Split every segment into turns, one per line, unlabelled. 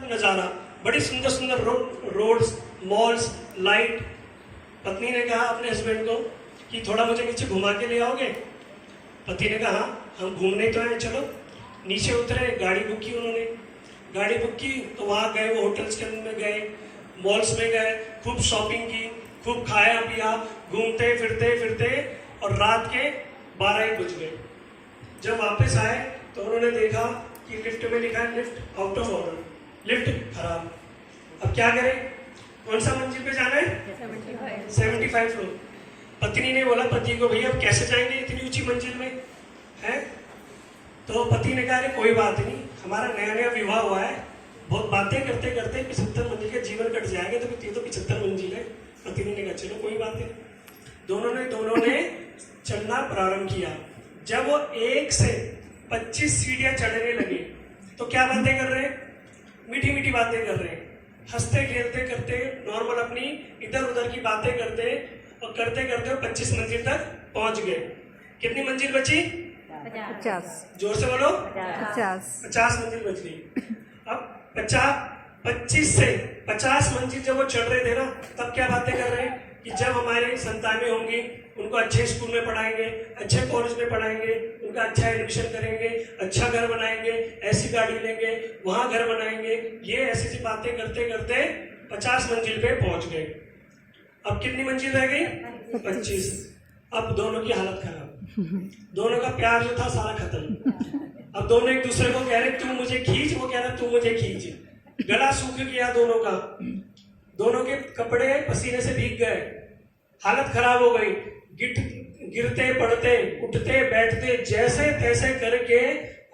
नजारा, बड़ी सुंदर सुंदर रोड्स, मॉल्स, लाइट। पत्नी ने कहा अपने हस्बैंड को कि थोड़ा मुझे नीचे घुमा के ले आओगे। पति ने कहा हम घूमने तो आए, चलो। नीचे उतरे, गाड़ी बुक की उन्होंने। गाड़ी बुक की तो वहाँ गए, वो होटल्स के में गए, मॉल्स में गए, खूब शॉपिंग की, खूब खाया पिया, घूमते फिरते फिरते और रात के 12 बज गए। जब वापस आए तो उन्होंने देखा कि लिफ्ट में लिखा है lift out of order, lift खराब। अब क्या करें, कौन सा मंजिल पे जाना है? 75 फ्लोर। पत्नी ने बोला पति को, भैया अब कैसे जाएंगे इतनी ऊंची मंजिल में, है? तो पति ने कहा अरे कोई बात नहीं, हमारा नया नया विवाह हुआ है, बहुत बातें करते करते 75 मंजिल का जीवन कट जाएगा, तो ये तो 75 मंजिल है। पत्नी ने कहा चलो कोई बात नहीं। दोनों ने चलना प्रारंभ किया। जब वो 1 से 25 सीढ़ियां चढ़ने लगे तो क्या बातें कर रहे हैं? मीठी मीठी बातें कर रहे हैं, हंसते खेलते करते नॉर्मल अपनी इधर उधर की बातें करते और करते करते 25 मंजिल तक पहुंच गए। कितनी मंजिल बची?
50।
जोर से बोलो।
50
मंजिल बच गई। अब 25 से 50 मंजिल जब वो चढ़ रहे थे ना, तब क्या बातें कर रहे हैं कि जब हमारी संतानें होंगी उनको अच्छे स्कूल में पढ़ाएंगे, अच्छे कॉलेज में पढ़ाएंगे, उनका अच्छा एडमिशन करेंगे, अच्छा घर बनाएंगे, ऐसी गाड़ी लेंगे, वहां घर बनाएंगे। ये ऐसी सी बातें करते करते 50 मंजिल पे पहुंच गए। अब कितनी मंजिल रह गई? 25। अब दोनों की हालत खराब, दोनों का प्यार जो था सारा खत्म। अब दोनों एक दूसरे को कह रहे तू मुझे खींच, वो कह रहा तू मुझे खींच। गला सूख गया दोनों का, दोनों के कपड़े पसीने से भीग गए, हालत खराब हो गई। गिरते पड़ते उठते बैठते जैसे तैसे करके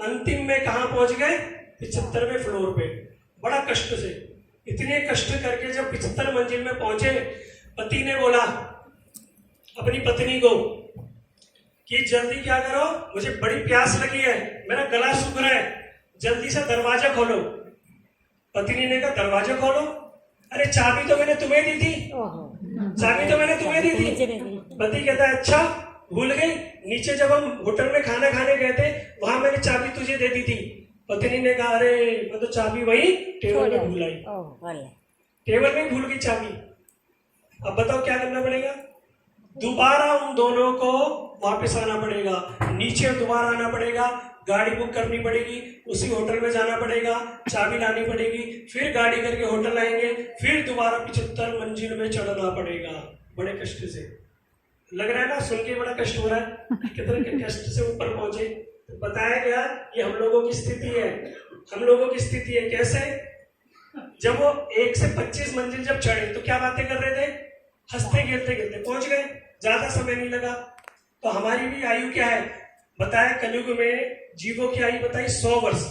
अंतिम में कहां पहुंच गए? 75वें फ्लोर पे। बड़ा कष्ट से, इतने कष्ट करके जब 75 मंजिल में पहुंचे, पति ने बोला अपनी पत्नी को कि जल्दी क्या करो, मुझे बड़ी प्यास लगी है, मेरा गला सूख रहा है, जल्दी से दरवाजा खोलो। पत्नी ने कहा दरवाजा खोलो? अरे चाबी तो मैंने तुम्हें दी थी, चाबी तो मैंने तुम्हें दी थी। पति कहता है अच्छा भूल गई, नीचे जब हम होटल में खाना खाने गए थे वहां मैंने चाबी तुझे दे दी थी। पत्नी ने कहा अरे मैं तो चाबी वही टेबल में भूल आई, टेबल में भूल गई चाबी। अब बताओ क्या करना पड़ेगा? दोबारा उन दोनों को वापस आना पड़ेगा, नीचे दोबारा आना पड़ेगा, गाड़ी बुक करनी पड़ेगी, उसी होटल में जाना पड़ेगा, चाबी लानी पड़ेगी, फिर गाड़ी करके होटल आएंगे, फिर दोबारा 75 मंजिल में चढ़ना पड़ेगा। बड़े कष्ट से लग रहा है ना, सुन के बड़ा कष्ट हो रहा है, कितने कष्ट से ऊपर पहुंचे। तो बताया गया ये हम लोगों की स्थिति है, हम लोगों की स्थिति है। कैसे? जब वो 1 से 25 मंजिल जब चढ़े तो क्या बातें कर रहे थे? हंसते खेलते खेलते पहुंच गए, ज्यादा समय नहीं लगा। तो हमारी भी आयु क्या है बताया? कलयुग में जीवों की आयु बताई 100 वर्ष,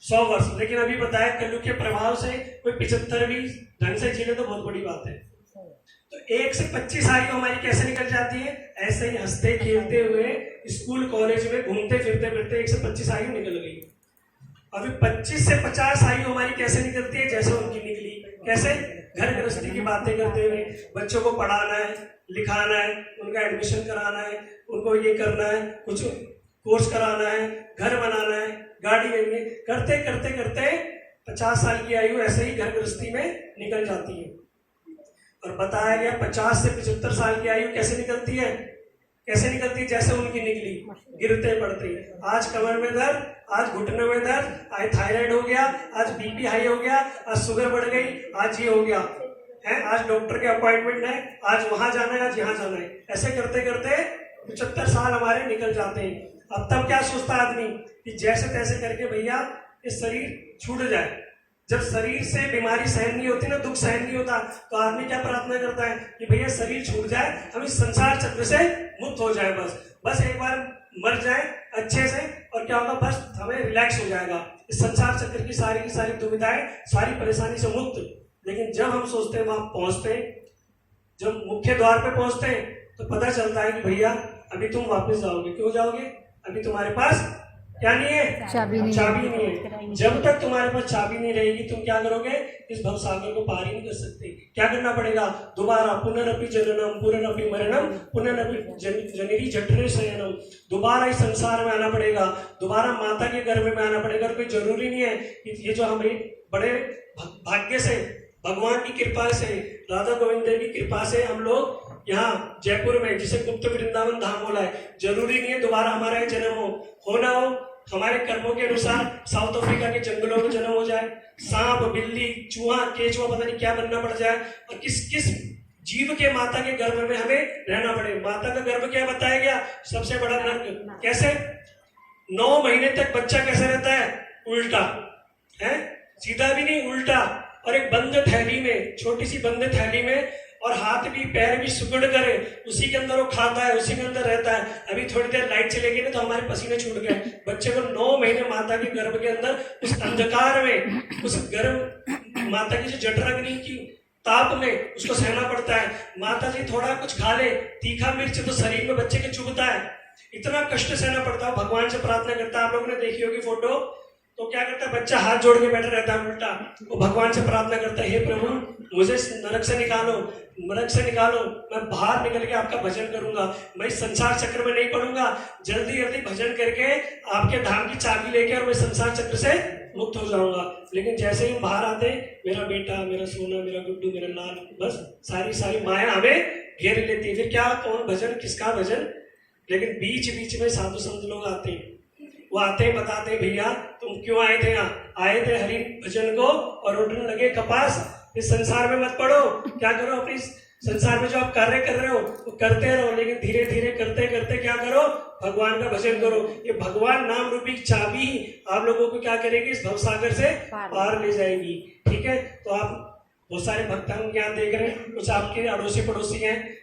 100 वर्ष। लेकिन अभी बताया कलयुग के प्रभाव से कोई 75 भी ढंग से जीने तो बहुत बड़ी बात है। तो 1 से 25 आयु हमारी कैसे निकल जाती है? ऐसे ही हंसते खेलते हुए स्कूल कॉलेज में घूमते फिरते फिरते 1 से 25 आयु निकल गई। अभी 25 से 50 आयु हमारी कैसे निकलती है? जैसे उनकी निकली। कैसे? घर गृहस्थी की बातें करते हुए, बच्चों को पढ़ाना है, लिखाना है, उनका एडमिशन कराना है, उनको ये करना है, कुछ कोर्स कराना है, घर बनाना है, गाड़ी लेनी है, करते करते करते 50 साल की आयु ऐसे ही घर गृहस्थी में निकल जाती है। और बताया गया 50 से 75 साल की आयु कैसे निकलती है? कैसे निकलती है? जैसे उनकी निकली, गिरते पड़ते। आज कमर में दर्द, आज घुटने में दर्द, आज थायराइड हो गया, आज बीपी हाई हो गया, आज शुगर बढ़ गई, आज ये हो गया है, आज डॉक्टर के अपॉइंटमेंट है, आज वहां जाना है, आज यहाँ जाना है। ऐसे करते करते 75 साल हमारे निकल जाते हैं। अब तब क्या सोचता आदमी कि जैसे तैसे करके भैया ये शरीर छूट जाए। जब शरीर से बीमारी सहन नहीं होती ना, दुख सहन नहीं होता, तो आदमी क्या प्रार्थना करता है कि भैया शरीर छूट जाए, हम इस संसार चक्र से मुक्त हो जाए, बस एक बार मर जाए अच्छे से, और क्या होगा, बस हमें रिलैक्स हो जाएगा, इस संसार चक्र की सारी दुविधाएं, सारी परेशानी से मुक्त। लेकिन जब हम सोचते हैं वहां पहुंचते हैं, जब मुख्य द्वार पे पहुंचते हैं, तो पता चलता है कि भैया अभी तुम वापस जाओगे। क्यों जाओगे? अभी तुम्हारे पास क्या नहीं है? चाबी नहीं है। जब तक तुम्हारे पास चाबी नहीं रहेगी तुम क्या करोगे? इस भवसागर को पार ही नहीं कर सकते। क्या करना पड़ेगा? दोबारा पुनरअपि जननम पुनरअपि मरणम पुनरअपि जननी जठरे शयनम, दोबारा इस संसार में आना पड़ेगा, दोबारा माता के गर्भ में आना पड़ेगा। कोई जरूरी नहीं है कि ये जो हमें बड़े भाग्य से, भगवान की कृपा से, राधा गोविंद देव की कृपा से हम लोग यहाँ जयपुर में, जिसे गुप्त वृंदावन धाम बोला है, जरूरी नहीं है दोबारा हमारा ये जन्म हो ना हो, हमारे कर्मों के अनुसार साउथ अफ्रीका के जंगलों में जन्म हो जाए, सांप, बिल्ली, चूहा, केचुआ, पता नहीं क्या बनना पड़ जाए, और किस किस जीव के माता के गर्भ में हमें रहना पड़े। माता का गर्भ क्या बताया गया? सबसे बड़ा नर्क। कैसे? 9 महीने तक बच्चा कैसे रहता है? उल्टा है, सीधा भी नहीं, उल्टा, और एक बंद थैली में, छोटी सी बंद थैली में, और हाथ भी पैर भी सुगड़ करे, उसी के अंदर वो खाता है, उसी के अंदर रहता है। अभी थोड़ी देर लाइट चलेगी ना तो हमारे पसीने छूट गए। बच्चे को 9 महीने माता के गर्भ के अंदर उस अंधकार में, उस गर्भ माता की जो जठराग्नि की ताप में उसको सहना पड़ता है। माता जी थोड़ा कुछ खा ले, तीखा मिर्च, तो शरीर में बच्चे के चुभता है, इतना कष्ट सहना पड़ता है। भगवान से प्रार्थना करता है, आप लोगों ने देखी होगी फोटो, तो क्या करता है बच्चा? हाथ जोड़ के बैठा रहता है उल्टा, वो भगवान से प्रार्थना करता है, हे प्रभु मुझे नरक से निकालो, नरक से निकालो, मैं बाहर निकल के आपका भजन करूंगा, मैं इस संसार चक्र में नहीं पड़ूंगा, जल्दी जल्दी भजन करके आपके धाम की चाबी लेके और मैं संसार चक्र से मुक्त हो जाऊंगा। लेकिन जैसे ही बाहर आते, मेरा बेटा, मेरा सोना, मेरा गुड्डू, मेरा लाल, बस सारी माया हमें घेर लेती है। फिर क्या, कौन भजन, किसका भजन? लेकिन बीच बीच में साधु संत लोग आते हैं, वो आते हैं, बताते हैं, भैया तुम क्यों आए थे यहाँ? आए थे हरि भजन को और उठने लगे कपास, इस संसार में मत पड़ो, क्या करो, अपनी संसार में जो आप कार्य कर रहे हो वो करते रहो, लेकिन धीरे धीरे करते करते क्या करो? भगवान का भजन करो। ये भगवान नाम रूपी चाबी आप लोगों को क्या करेगी? इस भवसागर से पार ले जाएगी। ठीक है, तो आप बहुत सारे भक्तों को यहाँ देख रहे हैं, कुछ आपके अड़ोसी पड़ोसी हैं,